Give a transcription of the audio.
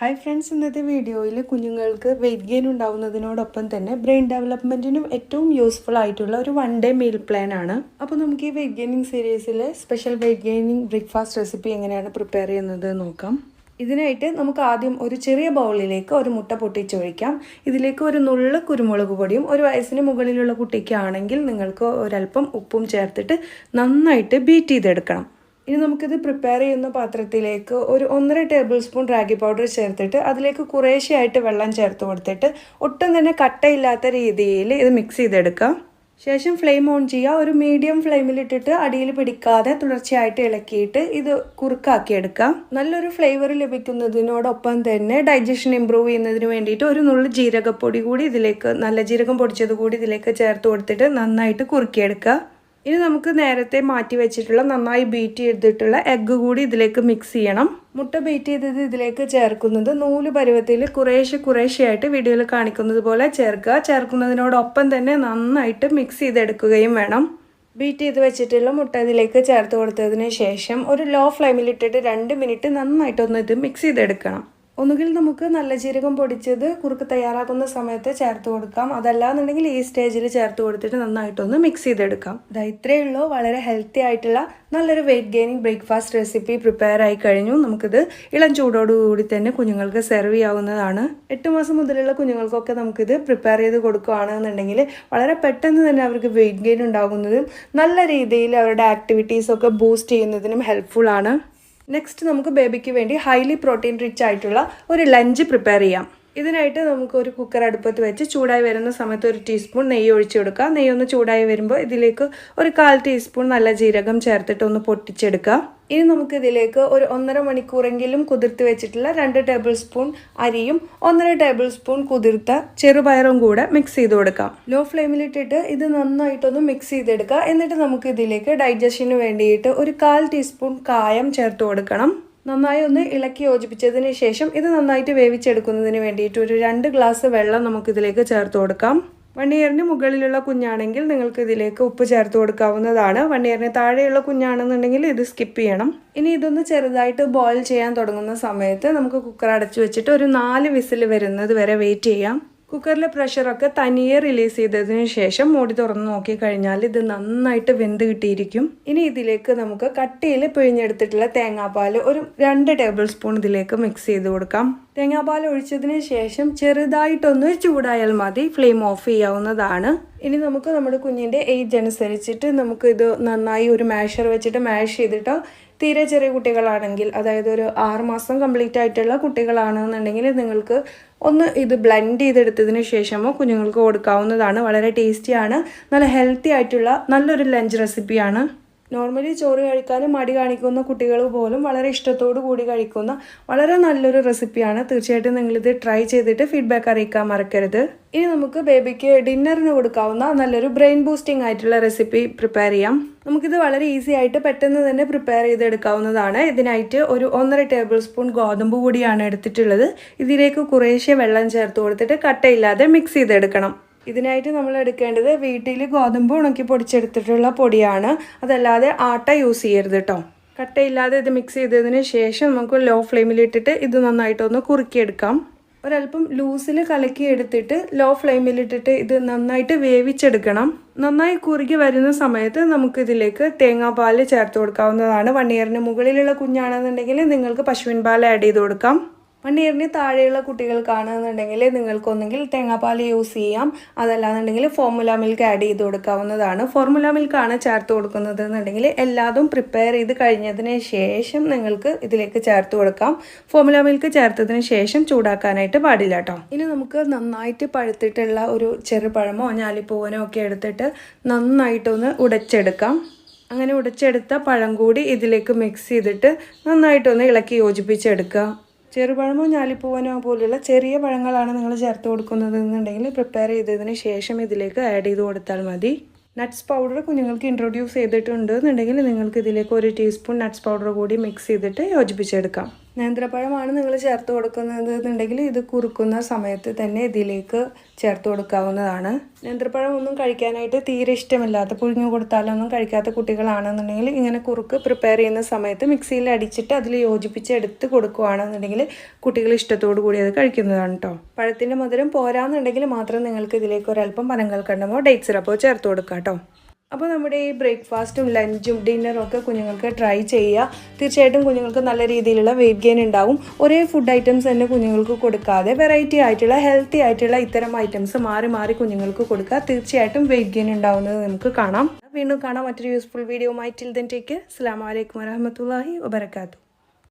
Hi friends, ഇന്നത്തെ വീഡിയോയിൽ കുഞ്ഞുങ്ങൾക്ക് വെയിറ്റ് ഗെയിൻ ഉണ്ടാവുന്നതിനോടൊപ്പം തന്നെ ബ്രെയിൻ ഡെവലപ്മെൻറ്റിനും ഏറ്റവും യൂസ്ഫുൾ ആയിട്ടുള്ള ഒരു 1 ഡേ മീൽ പ്ലാൻ ആണ്. അപ്പോൾ നമുക്ക് ഈ വെയിറ്റ് ഗെയിനിങ് സീരീസിലെ special weight gaining breakfast recipe എങ്ങനെയാണ് പ്രിപ്പയർ ചെയ്യുന്നത് നോക്കാം. ഇതിനായിട്ട് നമുക്ക് ആദ്യം ഒരു ചെറിയ ബൗളിലേക്ക് ഒരു മുട്ട പൊട്ടിച്ചൊഴിക്കാം. ഇതിലേക്ക് ഒരു നുള്ള് കുരുമുളക് പൊടിയും, ഒരു വയസ്സിന് മുകളിലുള്ള കുട്ടിക്കാണെങ്കിൽ നിങ്ങൾക്ക് ഒരല്പം ഉപ്പും ചേർത്തിട്ട് നന്നായിട്ട് ബീറ്റ് ചെയ്തെടുക്കണം. ഇനി നമുക്കിത് പ്രിപ്പയർ ചെയ്യുന്ന പാത്രത്തിലേക്ക് ഒരു 1.5 ടേബിൾ സ്പൂൺ റാഗി പൗഡർ ചേർത്തിട്ട് അതിലേക്ക് കുറേശ്ശെയായിട്ട് വെള്ളം ചേർത്ത് കൊടുത്തിട്ട് ഒട്ടും തന്നെ കട്ടയില്ലാത്ത രീതിയിൽ ഇത് മിക്സ് ചെയ്തെടുക്കാം. ശേഷം ഫ്ലെയിം ഓൺ ചെയ്യുക. ഒരു മീഡിയം ഫ്ലെയിമിലിട്ടിട്ട് അടിയിൽ പിടിക്കാതെ തുടർച്ചയായിട്ട് ഇളക്കിയിട്ട് ഇത് കുറുക്കാക്കിയെടുക്കാം. നല്ലൊരു ഫ്ലേവർ ലഭിക്കുന്നതിനോടൊപ്പം തന്നെ ഡൈജഷൻ ഇമ്പ്രൂവ് ചെയ്യുന്നതിന് വേണ്ടിയിട്ട് ഒരു നുള്ളു ജീരകപ്പൊടി കൂടി ഇതിലേക്ക്, നല്ല ജീരകം പൊടിച്ചത് കൂടി ഇതിലേക്ക് ചേർത്ത് കൊടുത്തിട്ട് നന്നായിട്ട് കുറുക്കിയെടുക്കുക. ഇനി നമുക്ക് നേരത്തെ മാറ്റി വെച്ചിട്ടുള്ള നന്നായി ബീറ്റ് ചെയ്തിട്ടുള്ള എഗ്ഗ് കൂടി ഇതിലേക്ക് മിക്സ് ചെയ്യണം. മുട്ട ബീറ്റ് ചെയ്തത് ഇതിലേക്ക് ചേർക്കുന്നത് നൂല് പരുവത്തിൽ കുറേശ്ശെയായിട്ട് വീഡിയോയിൽ കാണിക്കുന്നത് പോലെ ചേർക്കുക. ചേർക്കുന്നതിനോടൊപ്പം തന്നെ നന്നായിട്ട് മിക്സ് ചെയ്തെടുക്കുകയും വേണം. ബീറ്റ് ചെയ്ത് വെച്ചിട്ടുള്ള മുട്ട ഇതിലേക്ക് ചേർത്ത് കൊടുത്തതിന് ശേഷം ഒരു ലോ ഫ്ലെയിമിലിട്ടിട്ട് 2 മിനിറ്റ് നന്നായിട്ടൊന്ന് ഇത് മിക്സ് ചെയ്തെടുക്കണം. ഒന്നുകിൽ നമുക്ക് നല്ല ജീരകം പൊടിച്ചത് കുറുക്ക് തയ്യാറാക്കുന്ന സമയത്ത് ചേർത്ത് കൊടുക്കാം, അതല്ലാന്നുണ്ടെങ്കിൽ ഈ സ്റ്റേജിൽ ചേർത്ത് കൊടുത്തിട്ട് നന്നായിട്ടൊന്ന് മിക്സ് ചെയ്തെടുക്കാം. ഇത്രയേ ഉള്ളൂ. വളരെ ഹെൽത്തി ആയിട്ടുള്ള നല്ലൊരു weight gaining breakfast recipe prepare ആയി കഴിഞ്ഞു. നമുക്കിത് ഇളം ചൂടോടുകൂടി തന്നെ കുഞ്ഞുങ്ങൾക്ക് സെർവ് ചെയ്യാവുന്നതാണ്. 8 മാസം മുതലുള്ള കുഞ്ഞുങ്ങൾക്കൊക്കെ നമുക്കിത് പ്രിപ്പയർ ചെയ്ത് കൊടുക്കുകയാണെന്നുണ്ടെങ്കിൽ വളരെ പെട്ടെന്ന് തന്നെ അവർക്ക് വെയിറ്റ് ഗെയിൻ ഉണ്ടാകുന്നതും നല്ല രീതിയിൽ അവരുടെ ആക്ടിവിറ്റീസൊക്കെ ബൂസ്റ്റ് ചെയ്യുന്നതിനും ഹെൽപ്ഫുൾ ആണ്. നെക്സ്റ്റ് നമുക്ക് ബേബിക്ക് വേണ്ടി ഹൈലി പ്രോട്ടീൻ റിച്ച് ആയിട്ടുള്ള ഒരു ലഞ്ച് പ്രിപ്പയർ ചെയ്യാം. ഇതിനായിട്ട് നമുക്ക് ഒരു കുക്കർ അടുപ്പത്ത് വെച്ച് ചൂടായി വരുന്ന സമയത്ത് 1 ടീസ്പൂൺ നെയ്യ് ഒഴിച്ചു കൊടുക്കുക. നെയ്യൊന്ന് ചൂടായി വരുമ്പോൾ ഇതിലേക്ക് ഒരു 1/4 ടീസ്പൂൺ നല്ല ജീരകം ചേർത്തിട്ട് ഒന്ന് പൊട്ടിച്ചെടുക്കുക. ഇനി നമുക്ക് ഇതിലേക്ക് ഒരു 1.5 മണിക്കൂറെങ്കിലും കുതിർത്ത് വെച്ചിട്ടുള്ള 2 ടേബിൾ സ്പൂൺ അരിയും 1.5 ടേബിൾ സ്പൂൺ കുതിർത്ത ചെറുപയറും കൂടെ മിക്സ് ചെയ്ത് കൊടുക്കാം. ലോ ഫ്ലെയിമിലിട്ടിട്ട് ഇത് നന്നായിട്ടൊന്ന് മിക്സ് ചെയ്തെടുക്കുക. എന്നിട്ട് നമുക്ക് ഇതിലേക്ക് ഡൈജഷന് വേണ്ടിയിട്ട് ഒരു 1/4 ടീസ്പൂൺ കായം ചേർത്ത് കൊടുക്കണം. നന്നായി ഒന്ന് ഇളക്കി യോജിപ്പിച്ചതിന് ശേഷം ഇത് നന്നായിട്ട് വേവിച്ചെടുക്കുന്നതിന് വേണ്ടിയിട്ട് ഒരു 2 ഗ്ലാസ് വെള്ളം നമുക്കിതിലേക്ക് ചേർത്ത് കൊടുക്കാം. 1 ഇയറിന് മുകളിലുള്ള കുഞ്ഞാണെങ്കിൽ നിങ്ങൾക്ക് ഇതിലേക്ക് ഉപ്പ് ചേർത്ത് കൊടുക്കാവുന്നതാണ്. 1 ഇയറിന് താഴെയുള്ള കുഞ്ഞാണെന്നുണ്ടെങ്കിൽ ഇത് സ്കിപ്പ് ചെയ്യണം. ഇനി ഇതൊന്ന് ചെറുതായിട്ട് ബോയിൽ ചെയ്യാൻ തുടങ്ങുന്ന സമയത്ത് നമുക്ക് കുക്കർ അടച്ചു വെച്ചിട്ട് ഒരു 4 വിസിൽ വരുന്നത് വരെ വെയിറ്റ് ചെയ്യാം. കുക്കറിലെ പ്രഷറൊക്കെ തനിയെ റിലീസ് ചെയ്തതിന് ശേഷം മൂടി തുറന്ന് നോക്കിക്കഴിഞ്ഞാൽ ഇത് നന്നായിട്ട് വെന്ത് കിട്ടിയിരിക്കും. ഇനി ഇതിലേക്ക് നമുക്ക് കട്ടിയിൽ പിഴിഞ്ഞെടുത്തിട്ടുള്ള തേങ്ങാപ്പാൽ ഒരു 2 ടേബിൾ സ്പൂൺ ഇതിലേക്ക് മിക്സ് ചെയ്ത് കൊടുക്കാം. തേങ്ങാപ്പാൽ ഒഴിച്ചതിന് ശേഷം ചെറുതായിട്ടൊന്ന് ചൂടായാൽ മതി. ഫ്ലെയിം ഓഫ് ചെയ്യാവുന്നതാണ്. ഇനി നമുക്ക് നമ്മുടെ കുഞ്ഞിൻ്റെ ഏജ് അനുസരിച്ചിട്ട് നമുക്ക് ഇത് നന്നായി ഒരു മാഷർ വെച്ചിട്ട് മാഷ് ചെയ്തിട്ടോ, തീരെ ചെറിയ കുട്ടികളാണെങ്കിൽ, അതായത് ഒരു 6 മാസം കംപ്ലീറ്റ് ആയിട്ടുള്ള കുട്ടികളാണെന്നുണ്ടെങ്കിൽ നിങ്ങൾക്ക് ഒന്ന് ഇത് ബ്ലെൻഡ് ചെയ്തെടുത്തതിന് ശേഷമോ കുഞ്ഞുങ്ങൾക്ക് കൊടുക്കാവുന്നതാണ്. വളരെ ടേസ്റ്റിയാണ്. നല്ല ഹെൽത്തി ആയിട്ടുള്ള നല്ലൊരു ലഞ്ച് റെസിപ്പിയാണ്. നോർമലി ചോറ് കഴിക്കാനും മടി കാണിക്കുന്ന കുട്ടികൾ പോലും വളരെ ഇഷ്ടത്തോടു കൂടി കഴിക്കുന്ന വളരെ നല്ലൊരു റെസിപ്പിയാണ്. തീർച്ചയായിട്ടും നിങ്ങളിത് ട്രൈ ചെയ്തിട്ട് ഫീഡ്ബാക്ക് അറിയിക്കാൻ മറക്കരുത്. ഇനി നമുക്ക് ബേബിക്ക് ഡിന്നറിന് കൊടുക്കാവുന്ന നല്ലൊരു ബ്രെയിൻ ബൂസ്റ്റിംഗ് ആയിട്ടുള്ള റെസിപ്പി പ്രിപ്പയർ ചെയ്യാം. നമുക്കിത് വളരെ ഈസി ആയിട്ട് പെട്ടെന്ന് തന്നെ പ്രിപ്പയർ ചെയ്തെടുക്കാവുന്നതാണ്. ഇതിനായിട്ട് ഒരു 1.5 ടേബിൾ സ്പൂൺ ഗോതമ്പ് പൊടിയാണ് എടുത്തിട്ടുള്ളത്. ഇതിലേക്ക് കുറേശ്ശെ വെള്ളം ചേർത്ത് കൊടുത്തിട്ട് കട്ടയില്ലാതെ മിക്സ് ചെയ്തെടുക്കണം. ഇതിനായിട്ട് നമ്മൾ എടുക്കേണ്ടത് വീട്ടിൽ ഗോതമ്പ് ഉണക്കി പൊടിച്ചെടുത്തിട്ടുള്ള പൊടിയാണ്. അതല്ലാതെ ആട്ട യൂസ് ചെയ്യരുത് കേട്ടോ. കട്ടയില്ലാതെ ഇത് മിക്സ് ചെയ്തതിന് ശേഷം നമുക്ക് ലോ ഫ്ലെയിമിലിട്ടിട്ട് ഇത് നന്നായിട്ടൊന്ന് കുറുക്കിയെടുക്കാം. ഒരല്പം ലൂസിൽ കലക്കി എടുത്തിട്ട് ലോ ഫ്ലെയിമിലിട്ടിട്ട് ഇത് നന്നായിട്ട് വേവിച്ചെടുക്കണം. നന്നായി കുറുകി വരുന്ന സമയത്ത് നമുക്കിതിലേക്ക് തേങ്ങാപ്പാൽ ചേർത്ത് കൊടുക്കാവുന്നതാണ്. 1 ഇയറിന് മുകളിലുള്ള കുഞ്ഞാണെന്നുണ്ടെങ്കിൽ നിങ്ങൾക്ക് പശുവിൻ പാൽ ആഡ് ചെയ്ത് കൊടുക്കാം. 1 ഇയറിന് താഴെയുള്ള കുട്ടികൾക്കാണെന്നുണ്ടെങ്കിൽ നിങ്ങൾക്കൊന്നെങ്കിൽ തേങ്ങാപ്പാൽ യൂസ് ചെയ്യാം, അതല്ലാന്നുണ്ടെങ്കിൽ ഫോർമുല മിൽക്ക് ആഡ് ചെയ്ത് കൊടുക്കാവുന്നതാണ്. ഫോർമുല മിൽക്കാണ് ചേർത്ത് കൊടുക്കുന്നത് എന്നുണ്ടെങ്കിൽ എല്ലാതും പ്രിപ്പയർ ചെയ്ത് കഴിഞ്ഞതിന് ശേഷം നിങ്ങൾക്ക് ഇതിലേക്ക് ചേർത്ത് കൊടുക്കാം. ഫോർമുല മിൽക്ക് ചേർത്തതിന് ശേഷം ചൂടാക്കാനായിട്ട് പാടില്ല കേട്ടോ. ഇനി നമുക്ക് നന്നായിട്ട് പഴുത്തിട്ടുള്ള ഒരു ചെറുപഴമോ ഞാലിപ്പൂവനോ ഒക്കെ എടുത്തിട്ട് നന്നായിട്ടൊന്ന് ഉടച്ചെടുക്കാം. അങ്ങനെ ഉടച്ചെടുത്ത പഴം കൂടി ഇതിലേക്ക് മിക്സ് ചെയ്തിട്ട് നന്നായിട്ടൊന്ന് ഇളക്കി യോജിപ്പിച്ചെടുക്കുക. ചെറുപഴമോ ഞാലിപ്പൂവനോ പോലുള്ള ചെറിയ പഴങ്ങളാണ് നിങ്ങൾ ചേർത്ത് കൊടുക്കുന്നത് എന്നുണ്ടെങ്കിൽ പ്രിപ്പയർ ചെയ്തതിന് ശേഷം ഇതിലേക്ക് ആഡ് ചെയ്ത് കൊടുത്താൽ മതി. നട്ട്സ് പൗഡർ കുഞ്ഞുങ്ങൾക്ക് ഇൻട്രൊഡ്യൂസ് ചെയ്തിട്ടുണ്ട് എന്നുണ്ടെങ്കിൽ നിങ്ങൾക്ക് ഇതിലേക്ക് 1 ടീസ്പൂൺ നട്ട്സ് പൗഡർ കൂടി മിക്സ് ചെയ്തിട്ട് യോജിപ്പിച്ചെടുക്കാം. നേന്ത്രപ്പഴമാണ് നിങ്ങൾ ചേർത്ത് കൊടുക്കുന്നത് എന്നുണ്ടെങ്കിൽ ഇത് കുറുക്കുന്ന സമയത്ത് തന്നെ ഇതിലേക്ക് ചേർത്ത് കൊടുക്കാവുന്നതാണ്. നേന്ത്രപ്പഴം ഒന്നും കഴിക്കാനായിട്ട് തീരെ ഇഷ്ടമില്ലാത്ത, പുഴുങ്ങി കൊടുത്താലൊന്നും കഴിക്കാത്ത കുട്ടികളാണെന്നുണ്ടെങ്കിൽ ഇങ്ങനെ കുറുക്ക് പ്രിപ്പയർ ചെയ്യുന്ന സമയത്ത് മിക്സിയിൽ അടിച്ചിട്ട് അതിൽ യോജിപ്പിച്ച് എടുത്ത് കൊടുക്കുകയാണെന്നുണ്ടെങ്കിൽ കുട്ടികൾ ഇഷ്ടത്തോടു കൂടി അത് കഴിക്കുന്നതാണ് കേട്ടോ. പഴത്തിൻ്റെ മധുരം പോരാന്നുണ്ടെങ്കിൽ മാത്രം നിങ്ങൾക്ക് ഇതിലേക്ക് ഒരല്പം പനങ്കൽക്കണ്ടമോ ഡേറ്റ് സിറപ്പോ ചേർത്ത് കൊടുക്കാം കേട്ടോ. അപ്പോൾ നമ്മുടെ ഈ ബ്രേക്ക്ഫാസ്റ്റും ലഞ്ചും ഡിന്നറും ഒക്കെ കുഞ്ഞുങ്ങൾക്ക് ട്രൈ ചെയ്യുക. തീർച്ചയായിട്ടും കുഞ്ഞുങ്ങൾക്ക് നല്ല രീതിയിലുള്ള വെയിറ്റ് ഗെയിൻ ഉണ്ടാവും. ഒരേ ഫുഡ് ഐറ്റംസ് തന്നെ കുഞ്ഞുങ്ങൾക്ക് കൊടുക്കാതെ വെറൈറ്റി ആയിട്ടുള്ള ഹെൽത്തി ആയിട്ടുള്ള ഇത്തരം ഐറ്റംസ് മാറി മാറി കുഞ്ഞുങ്ങൾക്ക് കൊടുക്കുക. തീർച്ചയായിട്ടും വെയിറ്റ് ഗെയിൻ ഉണ്ടാവുന്നത് നമുക്ക് കാണാം. വീണ്ടും കാണാം മറ്റൊരു useful video. Till then take care. അസ്സലാമു അലൈക്കും വറഹ്മത്തുള്ളാഹി വബറകാതുഹു.